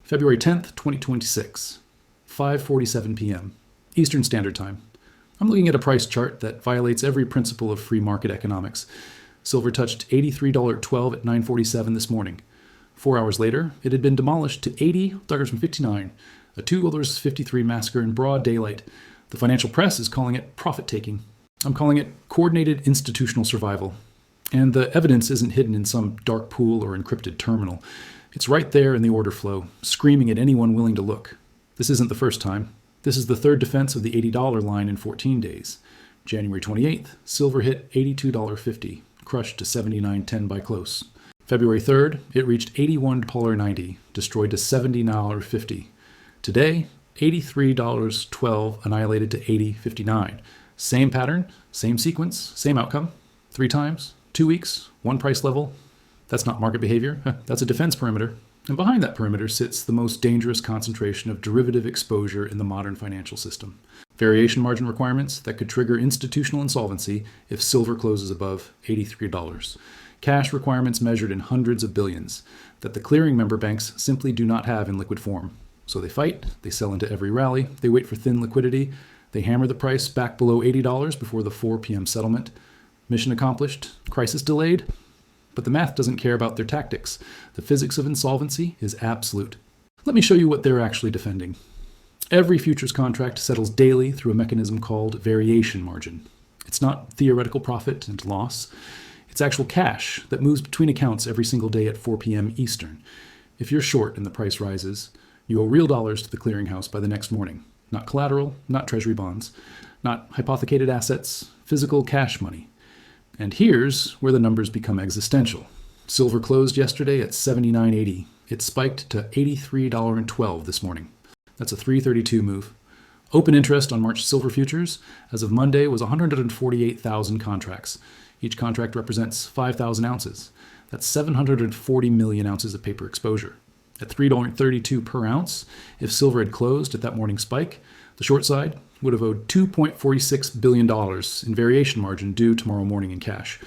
February 10th, 2026, 5:47 p.m. Eastern Standard Time. I'm looking at a price chart that violates every principle of free market economics. Silver touched $83.12 at 9:47 this morning. 4 hours later, it had been demolished to $80.59, a $2.53 massacre in broad daylight. The financial press is calling it profit-taking. I'm calling it coordinated institutional survival. And the evidence isn't hidden in some dark pool or encrypted terminal. It's right there in the order flow, screaming at anyone willing to look. This isn't the first time. This is the third defense of the $80 line in 14 days. January 28th, silver hit $82.50, crushed to $79.10 by close. February 3rd, it reached $81.90, destroyed to $79.50. Today, $83.12 annihilated to $80.59. Same pattern, same sequence, same outcome. 3 times, 2 weeks, 1 price level. That's not market behavior. That's a defense perimeter. And behind that perimeter sits the most dangerous concentration of derivative exposure in the modern financial system. Variation margin requirements that could trigger institutional insolvency if silver closes above $83. Cash requirements measured in hundreds of billions that the clearing member banks simply do not have in liquid form. So they fight, they sell into every rally, they wait for thin liquidity, they hammer the price back below $80 before the 4 p.m. settlement. Mission accomplished, crisis delayed. But the math doesn't care about their tactics. The physics of insolvency is absolute. Let me show you what they're actually defending. Every futures contract settles daily through a mechanism called variation margin. It's not theoretical profit and loss. It's actual cash that moves between accounts every single day at 4 p.m. Eastern. If you're short and the price rises, you owe real dollars to the clearinghouse by the next morning. Not collateral, not treasury bonds, not hypothecated assets, physical cash money. And here's where the numbers become existential. Silver closed yesterday at $79.80. It spiked to $83.12 this morning. That's a 332 move. Open interest on March silver futures as of Monday was 148,000 contracts. Each contract represents 5,000 ounces. That's 740 million ounces of paper exposure. At $3.32 per ounce, if silver had closed at that morning spike, the short side would have owed $2.46 billion in variation margin due tomorrow morning in cash.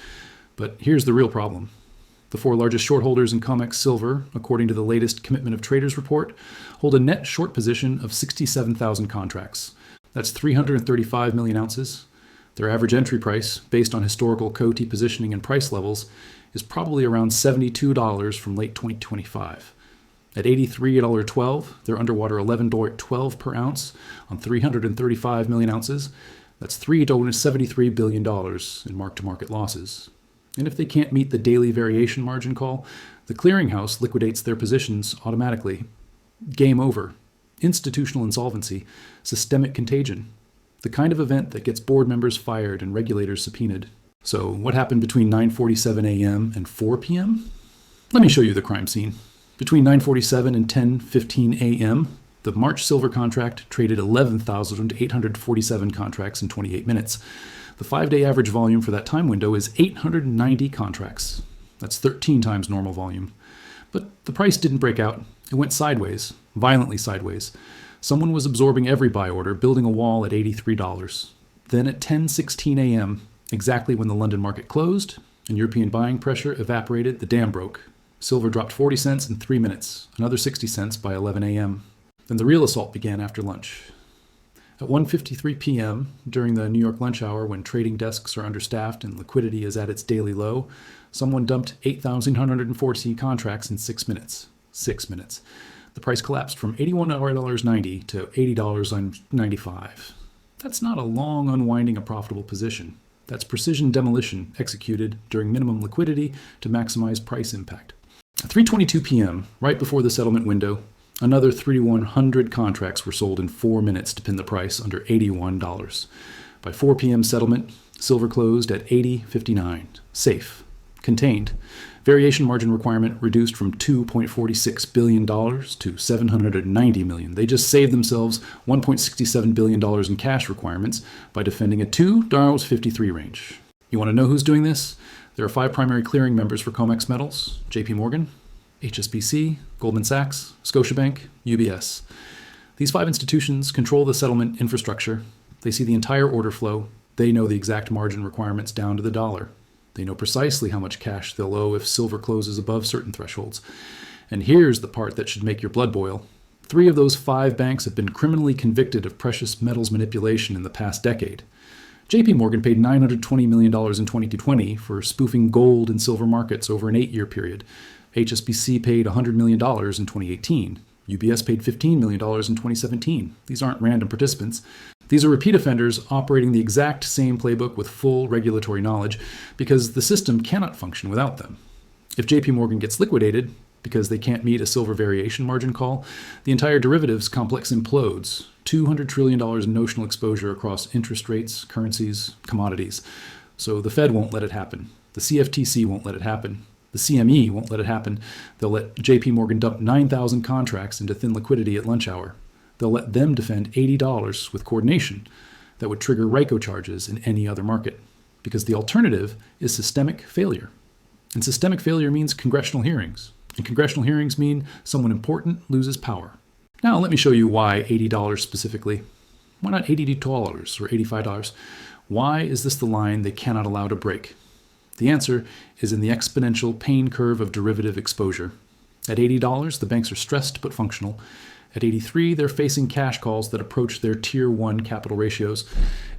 But here's the real problem. The 4 largest short holders in COMEX silver, according to the latest Commitment of Traders report, hold a net short position of 67,000 contracts. That's 335 million ounces. Their average entry price, based on historical COTI positioning and price levels, is probably around $72 from late 2025. At $83.12, they're underwater $11.12 per ounce on 335 million ounces. That's $3.73 billion in mark-to-market losses. And if they can't meet the daily variation margin call, the clearinghouse liquidates their positions automatically. Game over. Institutional insolvency. Systemic contagion. The kind of event that gets board members fired and regulators subpoenaed. So what happened between 9:47 a.m. and 4 p.m.? Let me show you the crime scene. Between 9:47 and 10:15 a.m., the March silver contract traded 11,847 contracts in 28 minutes. The 5-day average volume for that time window is 890 contracts. That's 13 times normal volume. But the price didn't break out. It went sideways, violently sideways. Someone was absorbing every buy order, building a wall at $83. Then at 10:16 a.m., exactly when the London market closed and European buying pressure evaporated, the dam broke. Silver dropped 40 cents in 3 minutes, another 60 cents by 11 a.m. Then the real assault began after lunch. At 1:53 p.m., during the New York lunch hour when trading desks are understaffed and liquidity is at its daily low, someone dumped 8,140 contracts in 6 minutes. 6 minutes. The price collapsed from $81.90 to $80.95. That's not a long unwinding a profitable position. That's precision demolition executed during minimum liquidity to maximize price impact. At 3:22 p.m., right before the settlement window, another 3,100 contracts were sold in 4 minutes to pin the price under $81. By 4 p.m. settlement, silver closed at $80.59. Safe. Contained. Variation margin requirement reduced from $2.46 billion to $790 million. They just saved themselves $1.67 billion in cash requirements by defending a $2.53 range. You want to know who's doing this? There are 5 primary clearing members for COMEX metals: JP Morgan, HSBC, Goldman Sachs, Scotiabank, UBS. These 5 institutions control the settlement infrastructure. They see the entire order flow. They know the exact margin requirements down to the dollar. They know precisely how much cash they'll owe if silver closes above certain thresholds. And here's the part that should make your blood boil. 3 of those 5 banks have been criminally convicted of precious metals manipulation in the past decade. JP Morgan paid $920 million in 2020 for spoofing gold and silver markets over an 8-year period. HSBC paid $100 million in 2018. UBS paid $15 million in 2017. These aren't random participants. These are repeat offenders operating the exact same playbook with full regulatory knowledge because the system cannot function without them. If JP Morgan gets liquidated because they can't meet a silver variation margin call, the entire derivatives complex implodes. $200 trillion in notional exposure across interest rates, currencies, commodities. So the Fed won't let it happen. The CFTC won't let it happen. The CME won't let it happen. They'll let JP Morgan dump 9,000 contracts into thin liquidity at lunch hour. They'll let them defend $80 with coordination that would trigger RICO charges in any other market, because the alternative is systemic failure. And systemic failure means congressional hearings. And congressional hearings mean someone important loses power. Now let me show you why $80 specifically. Why not $82 or $85? Why is this the line they cannot allow to break? The answer is in the exponential pain curve of derivative exposure. At $80, the banks are stressed but functional. At $83, they're facing cash calls that approach their Tier 1 capital ratios.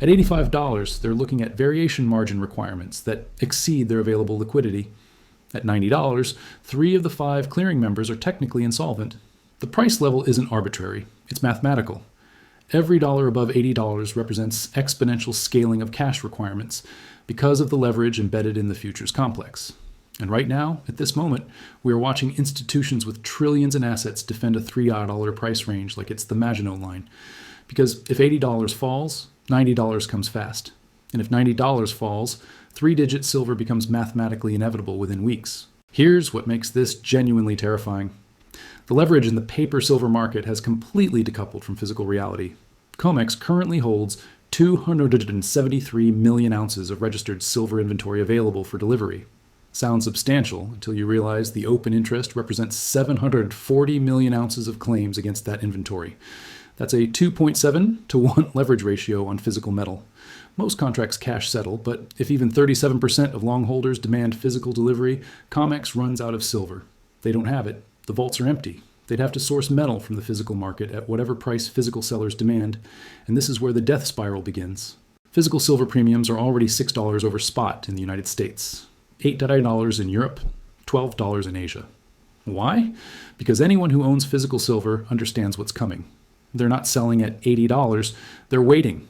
At $85, they're looking at variation margin requirements that exceed their available liquidity. At $90, 3 of the 5 clearing members are technically insolvent. The price level isn't arbitrary, it's mathematical. Every dollar above $80 represents exponential scaling of cash requirements because of the leverage embedded in the futures complex. And right now, at this moment, we are watching institutions with trillions in assets defend a $3 price range like it's the Maginot Line. Because if $80 falls, $90 comes fast. And if $90 falls, 3-digit silver becomes mathematically inevitable within weeks. Here's what makes this genuinely terrifying. The leverage in the paper silver market has completely decoupled from physical reality. COMEX currently holds 273 million ounces of registered silver inventory available for delivery. Sounds substantial until you realize the open interest represents 740 million ounces of claims against that inventory. That's a 2.7 to 1 leverage ratio on physical metal. Most contracts cash settle, but if even 37% of long holders demand physical delivery, COMEX runs out of silver. They don't have it. The vaults are empty. They'd have to source metal from the physical market at whatever price physical sellers demand, and this is where the death spiral begins. Physical silver premiums are already $6 over spot in the United States, $8 in Europe, $12 in Asia. Why? Because anyone who owns physical silver understands what's coming. They're not selling at $80, they're waiting.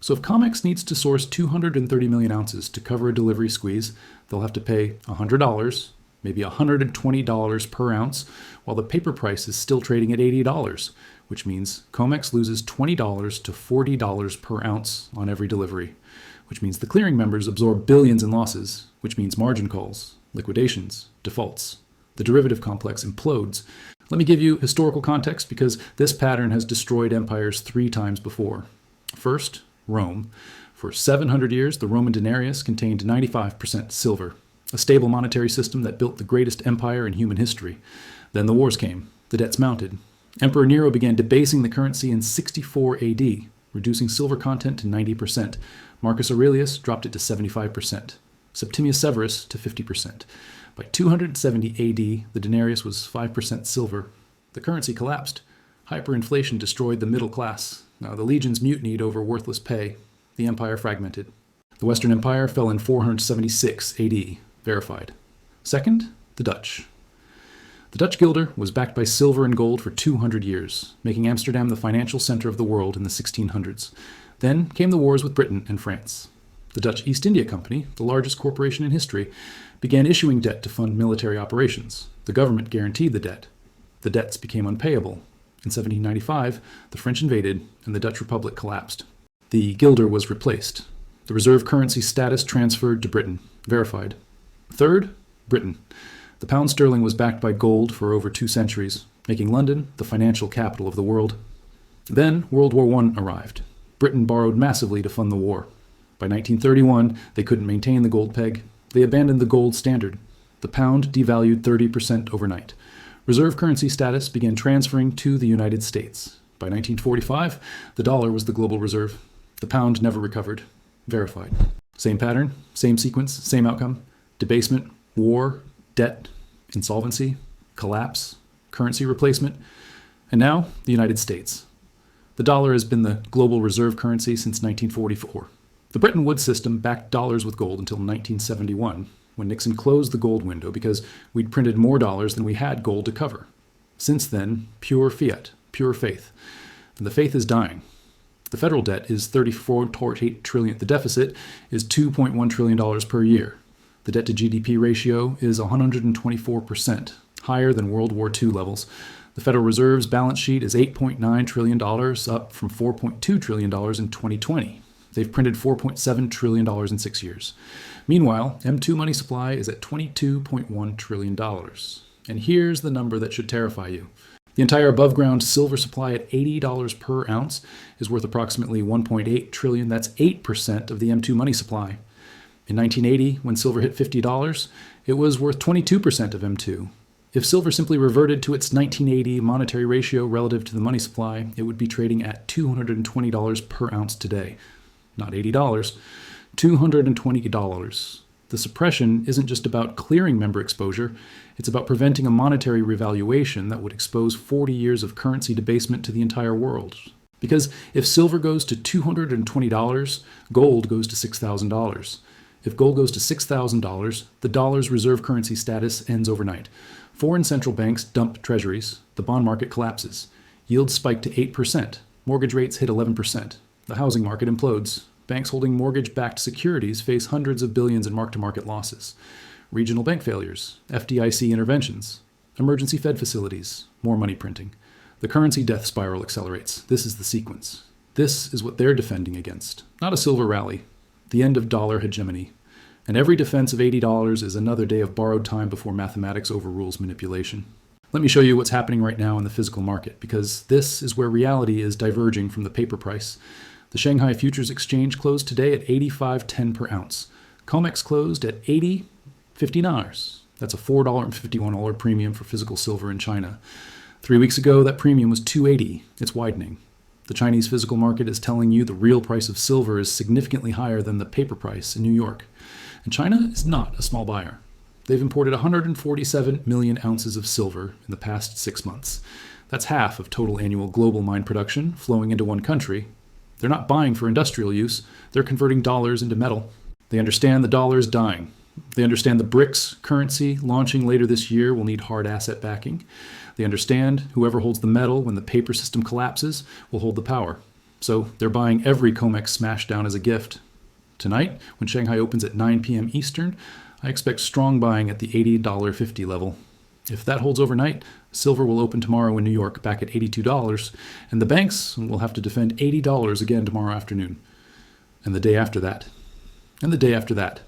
So if COMEX needs to source 230 million ounces to cover a delivery squeeze, they'll have to pay $100, maybe $120 per ounce, while the paper price is still trading at $80, which means COMEX loses $20 to $40 per ounce on every delivery, which means the clearing members absorb billions in losses, which means margin calls, liquidations, defaults. The derivative complex implodes. Let me give you historical context because this pattern has destroyed empires 3 times before. First, Rome. For 700 years, the Roman denarius contained 95% silver, a stable monetary system that built the greatest empire in human history. Then the wars came. The debts mounted. Emperor Nero began debasing the currency in 64 AD, reducing silver content to 90%. Marcus Aurelius dropped it to 75%. Septimius Severus to 50%. By 270 AD, the denarius was 5% silver. The currency collapsed. Hyperinflation destroyed the middle class. Now, the legions mutinied over worthless pay. The empire fragmented. The Western Empire fell in 476 AD, verified. Second, the Dutch. The Dutch guilder was backed by silver and gold for 200 years, making Amsterdam the financial center of the world in the 1600s. Then came the wars with Britain and France. The Dutch East India Company, the largest corporation in history, began issuing debt to fund military operations. The government guaranteed the debt. The debts became unpayable. In 1795, the French invaded and the Dutch Republic collapsed. The guilder was replaced. The reserve currency status transferred to Britain, verified. Third, Britain. The pound sterling was backed by gold for over 2 centuries, making London the financial capital of the world. Then World War I arrived. Britain borrowed massively to fund the war. By 1931, they couldn't maintain the gold peg. They abandoned the gold standard. The pound devalued 30% overnight. Reserve currency status began transferring to the United States. By 1945, the dollar was the global reserve. The pound never recovered. Verified. Same pattern, same sequence, same outcome. Debasement, war, debt, insolvency, collapse, currency replacement. And now, the United States. The dollar has been the global reserve currency since 1944. The Bretton Woods system backed dollars with gold until 1971, when Nixon closed the gold window because we'd printed more dollars than we had gold to cover. Since then, pure fiat, pure faith. And the faith is dying. The federal debt is $34.8 trillion. The deficit is $2.1 trillion per year. The debt to GDP ratio is 124%, higher than World War II levels. The Federal Reserve's balance sheet is $8.9 trillion, up from $4.2 trillion in 2020. They've printed $4.7 trillion in 6 years. Meanwhile, M2 money supply is at $22.1 trillion. And here's the number that should terrify you. The entire above-ground silver supply at $80 per ounce is worth approximately $1.8 trillion. That's 8% of the M2 money supply. In 1980, when silver hit $50, it was worth 22% of M2. If silver simply reverted to its 1980 monetary ratio relative to the money supply, it would be trading at $220 per ounce today. Not $80, $220. The suppression isn't just about clearing member exposure, it's about preventing a monetary revaluation that would expose 40 years of currency debasement to the entire world. Because if silver goes to $220, gold goes to $6,000. If gold goes to $6,000, the dollar's reserve currency status ends overnight. Foreign central banks dump treasuries, the bond market collapses. Yields spike to 8%, mortgage rates hit 11%. The housing market implodes. Banks holding mortgage-backed securities face hundreds of billions in mark-to-market losses. Regional bank failures, FDIC interventions, emergency Fed facilities, more money printing. The currency death spiral accelerates. This is the sequence. This is what they're defending against. Not a silver rally. The end of dollar hegemony. And every defense of $80 is another day of borrowed time before mathematics overrules manipulation. Let me show you what's happening right now in the physical market, because this is where reality is diverging from the paper price. The Shanghai Futures Exchange closed today at $85.10 per ounce. COMEX closed at $80.59. That's a $4.51 premium for physical silver in China. 3 weeks ago, that premium was $2.80. It's widening. The Chinese physical market is telling you the real price of silver is significantly higher than the paper price in New York. And China is not a small buyer. They've imported 147 million ounces of silver in the past 6 months. That's half of total annual global mine production flowing into one country. They're not buying for industrial use. They're converting dollars into metal. They understand the dollar is dying. They understand the BRICS currency launching later this year will need hard asset backing. They understand whoever holds the metal when the paper system collapses will hold the power. So they're buying every COMEX smashdown as a gift. Tonight, when Shanghai opens at 9 p.m. Eastern, I expect strong buying at the $80.50 level. If that holds overnight, silver will open tomorrow in New York back at $82, and the banks will have to defend $80 again tomorrow afternoon. And the day after that. And the day after that.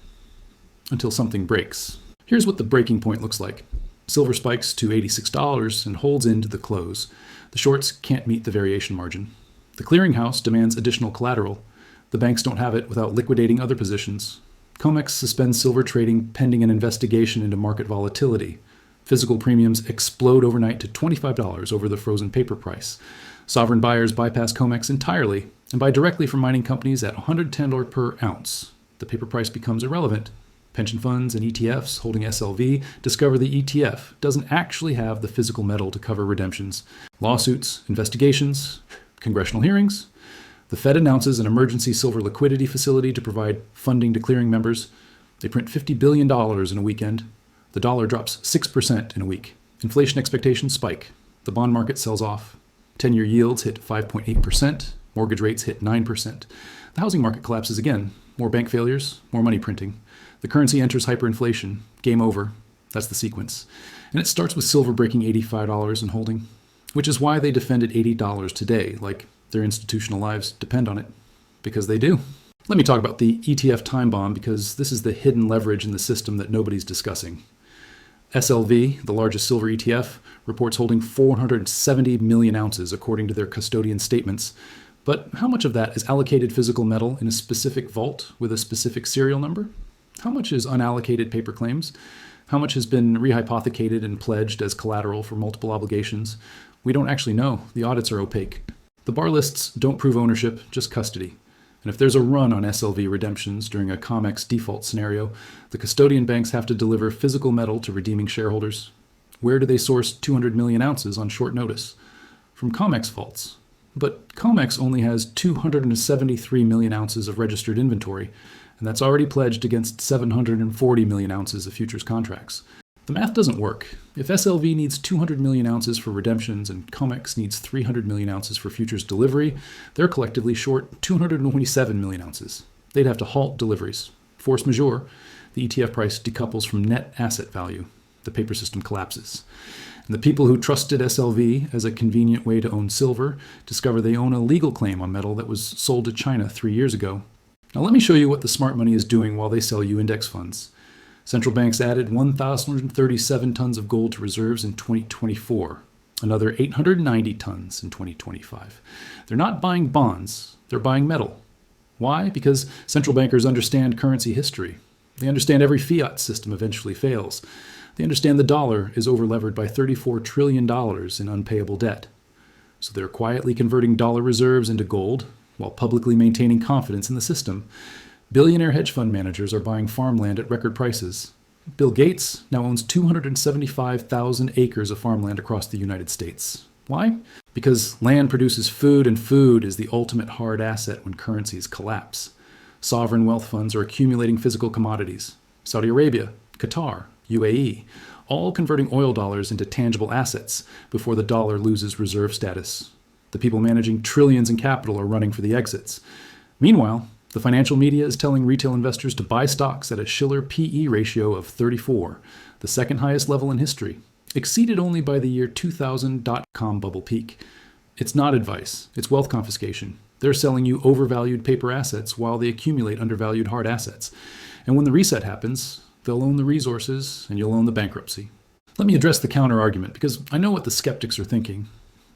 Until something breaks. Here's what the breaking point looks like. Silver spikes to $86 and holds into the close. The shorts can't meet the variation margin. The clearinghouse demands additional collateral. The banks don't have it without liquidating other positions. COMEX suspends silver trading pending an investigation into market volatility. Physical premiums explode overnight to $25 over the frozen paper price. Sovereign buyers bypass COMEX entirely and buy directly from mining companies at $110 per ounce. The paper price becomes irrelevant. Pension funds and ETFs holding SLV discover the ETF doesn't actually have the physical metal to cover redemptions. Lawsuits, investigations, congressional hearings. The Fed announces an emergency silver liquidity facility to provide funding to clearing members. They print $50 billion in a weekend. The dollar drops 6% in a week. Inflation expectations spike. The bond market sells off. 10-year yields hit 5.8%. Mortgage rates hit 9%. The housing market collapses again. More bank failures, more money printing. The currency enters hyperinflation. Game over. That's the sequence. And it starts with silver breaking $85 and holding, which is why they defended $80 today, like their institutional lives depend on it. Because they do. Let me talk about the ETF time bomb, because this is the hidden leverage in the system that nobody's discussing. SLV, the largest silver ETF, reports holding 470 million ounces according to their custodian statements. But how much of that is allocated physical metal in a specific vault with a specific serial number? How much is unallocated paper claims? How much has been rehypothecated and pledged as collateral for multiple obligations? We don't actually know. The audits are opaque. The bar lists don't prove ownership, just custody. And if there's a run on SLV redemptions during a COMEX default scenario, the custodian banks have to deliver physical metal to redeeming shareholders. Where do they source 200 million ounces on short notice? from COMEX vaults. But COMEX only has 273 million ounces of registered inventory, and that's already pledged against 740 million ounces of futures contracts. The math doesn't work. If SLV needs 200 million ounces for redemptions and COMEX needs 300 million ounces for futures delivery, they're collectively short 227 million ounces. They'd have to halt deliveries. Force majeure, the ETF price decouples from net asset value. The paper system collapses. And the people who trusted SLV as a convenient way to own silver discover they own a legal claim on metal that was sold to China 3 years ago. Now let me show you what the smart money is doing while they sell you index funds. Central banks added 1,037 tons of gold to reserves in 2024, another 890 tons in 2025. They're not buying bonds, they're buying metal. Why? Because central bankers understand currency history. They understand every fiat system eventually fails. They understand the dollar is overlevered by $34 trillion in unpayable debt. So they're quietly converting dollar reserves into gold while publicly maintaining confidence in the system. Billionaire hedge fund managers are buying farmland at record prices. Bill Gates now owns 275,000 acres of farmland across the United States. Why? Because land produces food, and food is the ultimate hard asset when currencies collapse. Sovereign wealth funds are accumulating physical commodities. Saudi Arabia, Qatar, UAE, all converting oil dollars into tangible assets before the dollar loses reserve status. The people managing trillions in capital are running for the exits. Meanwhile, the financial media is telling retail investors to buy stocks at a Shiller PE ratio of 34, the second highest level in history, exceeded only by the year 2000 dot-com bubble peak. It's not advice, it's wealth confiscation. They're selling you overvalued paper assets while they accumulate undervalued hard assets. And when the reset happens, they'll own the resources and you'll own the bankruptcy. Let me address the counter-argument, because I know what the skeptics are thinking.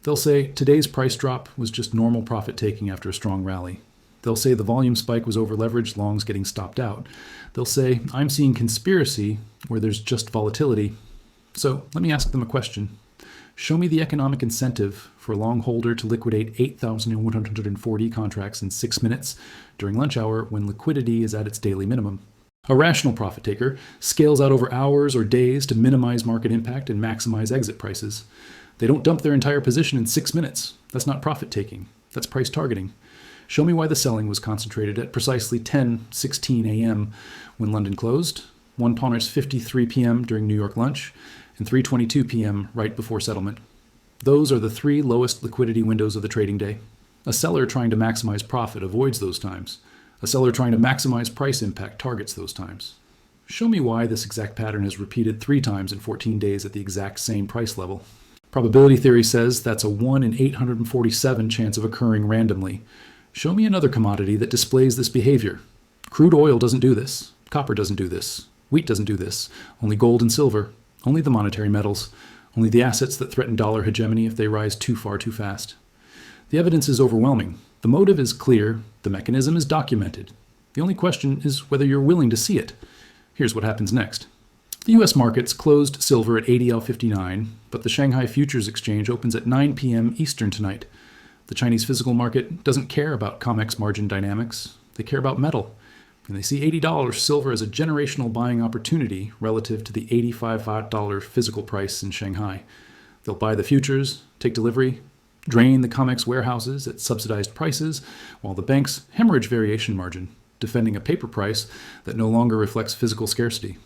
They'll say today's price drop was just normal profit taking after a strong rally. They'll say the volume spike was over-leveraged, longs getting stopped out. They'll say, I'm seeing conspiracy where there's just volatility. So let me ask them a question. Show me the economic incentive for a long holder to liquidate 8,140 contracts in 6 minutes during lunch hour when liquidity is at its daily minimum. A rational profit taker scales out over hours or days to minimize market impact and maximize exit prices. They don't dump their entire position in 6 minutes. That's not profit taking. That's price targeting. Show me why the selling was concentrated at precisely 10:16 a.m. when London closed, 1:53 p.m. during New York lunch, and 3:22 p.m. right before settlement. Those are the three lowest liquidity windows of the trading day. A seller trying to maximize profit avoids those times. A seller trying to maximize price impact targets those times. Show me why this exact pattern is repeated 3 times in 14 days at the exact same price level. Probability theory says that's a 1 in 847 chance of occurring randomly. Show me another commodity that displays this behavior. Crude oil doesn't do this. Copper doesn't do this. Wheat doesn't do this. Only gold and silver. Only the monetary metals. Only the assets that threaten dollar hegemony if they rise too far too fast. The evidence is overwhelming. The motive is clear. The mechanism is documented. The only question is whether you're willing to see it. Here's what happens next. The U.S. markets closed silver at 80L59, but the Shanghai Futures Exchange opens at 9 p.m. Eastern tonight. The Chinese physical market doesn't care about COMEX margin dynamics. They care about metal. And they see $80 silver as a generational buying opportunity relative to the $85 physical price in Shanghai. They'll buy the futures, take delivery, drain the COMEX warehouses at subsidized prices, while the banks hemorrhage variation margin, defending a paper price that no longer reflects physical scarcity.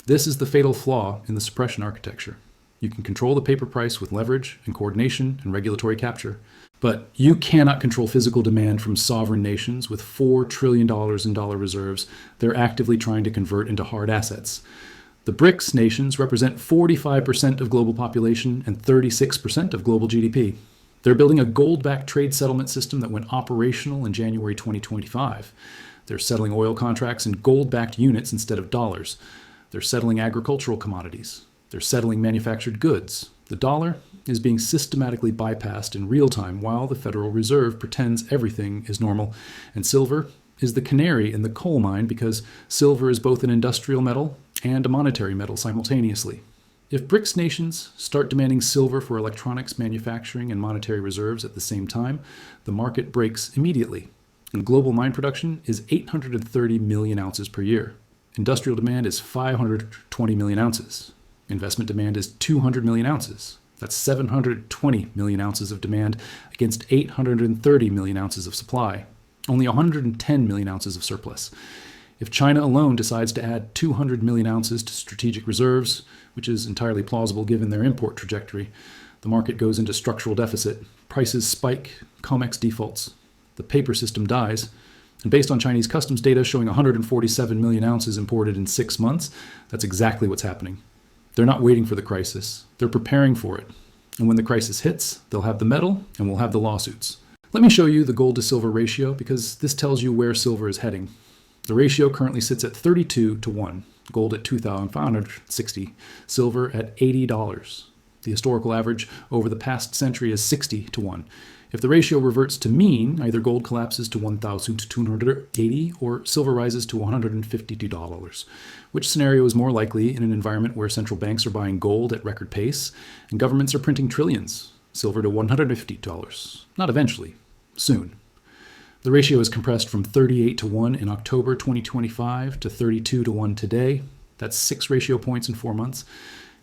This is the fatal flaw in the suppression architecture. You can control the paper price with leverage and coordination and regulatory capture. But you cannot control physical demand from sovereign nations with $4 trillion in dollar reserves they're actively trying to convert into hard assets. The BRICS nations represent 45% of global population and 36% of global GDP. They're building a gold-backed trade settlement system that went operational in January 2025. They're settling oil contracts in gold-backed units instead of dollars. They're settling agricultural commodities. They're settling manufactured goods. The dollar is being systematically bypassed in real time while the Federal Reserve pretends everything is normal. And silver is the canary in the coal mine because silver is both an industrial metal and a monetary metal simultaneously. If BRICS nations start demanding silver for electronics manufacturing and monetary reserves at the same time, the market breaks immediately. And global mine production is 830 million ounces per year. Industrial demand is 520 million ounces. Investment demand is 200 million ounces. That's 720 million ounces of demand against 830 million ounces of supply. Only 110 million ounces of surplus. If China alone decides to add 200 million ounces to strategic reserves, which is entirely plausible given their import trajectory, the market goes into structural deficit, prices spike, COMEX defaults, the paper system dies, and based on Chinese customs data showing 147 million ounces imported in 6 months, that's exactly what's happening. They're not waiting for the crisis, they're preparing for it. And when the crisis hits, they'll have the metal and we'll have the lawsuits. Let me show you the gold to silver ratio because this tells you where silver is heading. The ratio currently sits at 32 to 1, gold at $2,560, silver at $80. The historical average over the past century is 60 to 1. If the ratio reverts to mean, either gold collapses to $1,280 or silver rises to $152. Which scenario is more likely in an environment where central banks are buying gold at record pace and governments are printing trillions? Silver to $150. Not eventually, soon. The ratio is compressed from 38 to 1 in October 2025 to 32 to 1 today. That's 6 ratio points in 4 months.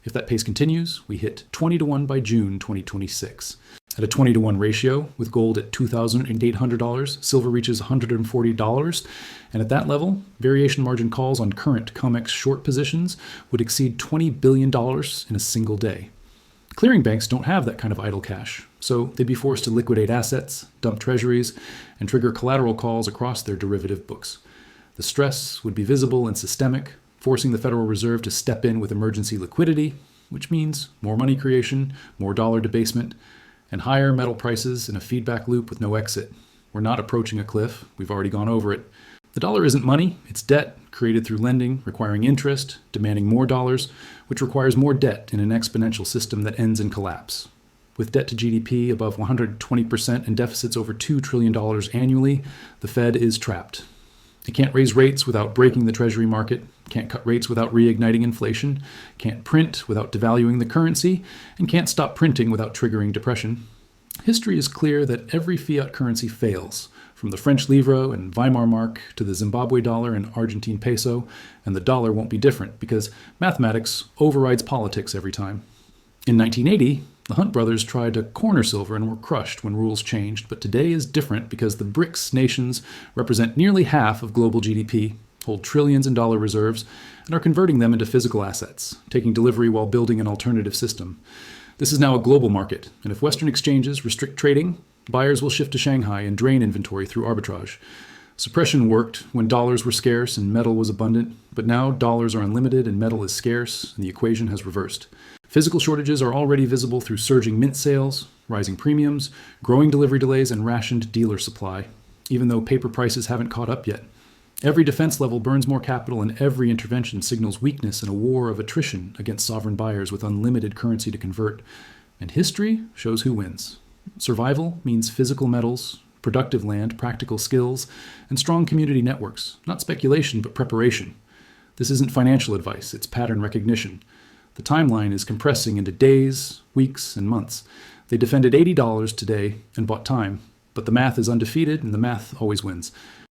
If that pace continues, we hit 20 to 1 by June 2026. At a 20 to 1 ratio, with gold at $2,800, silver reaches $140, and at that level, variation margin calls on current COMEX short positions would exceed $20 billion in a single day. Clearing banks don't have that kind of idle cash, so they'd be forced to liquidate assets, dump treasuries, and trigger collateral calls across their derivative books. The stress would be visible and systemic, forcing the Federal Reserve to step in with emergency liquidity, which means more money creation, more dollar debasement, and higher metal prices in a feedback loop with no exit. We're not approaching a cliff. We've already gone over it. The dollar isn't money. It's debt created through lending, requiring interest, demanding more dollars, which requires more debt in an exponential system that ends in collapse. With debt to GDP above 120% and deficits over $2 trillion annually, the Fed is trapped. It can't raise rates without breaking the treasury market, can't cut rates without reigniting inflation, can't print without devaluing the currency, and can't stop printing without triggering depression. History is clear that every fiat currency fails, from the French livre and Weimar mark to the Zimbabwe dollar and Argentine peso, and the dollar won't be different because mathematics overrides politics every time. In 1980, the Hunt brothers tried to corner silver and were crushed when rules changed, but today is different because the BRICS nations represent nearly half of global GDP, hold trillions in dollar reserves, and are converting them into physical assets, taking delivery while building an alternative system. This is now a global market, and if Western exchanges restrict trading, buyers will shift to Shanghai and drain inventory through arbitrage. Suppression worked when dollars were scarce and metal was abundant, but now dollars are unlimited and metal is scarce, and the equation has reversed. Physical shortages are already visible through surging mint sales, rising premiums, growing delivery delays, and rationed dealer supply, even though paper prices haven't caught up yet. Every defense level burns more capital, and every intervention signals weakness in a war of attrition against sovereign buyers with unlimited currency to convert. And history shows who wins. Survival means physical metals, productive land, practical skills, and strong community networks. Not speculation, but preparation. This isn't financial advice, it's pattern recognition. The timeline is compressing into days, weeks, and months. They defended $80 today and bought time, but the math is undefeated and the math always wins.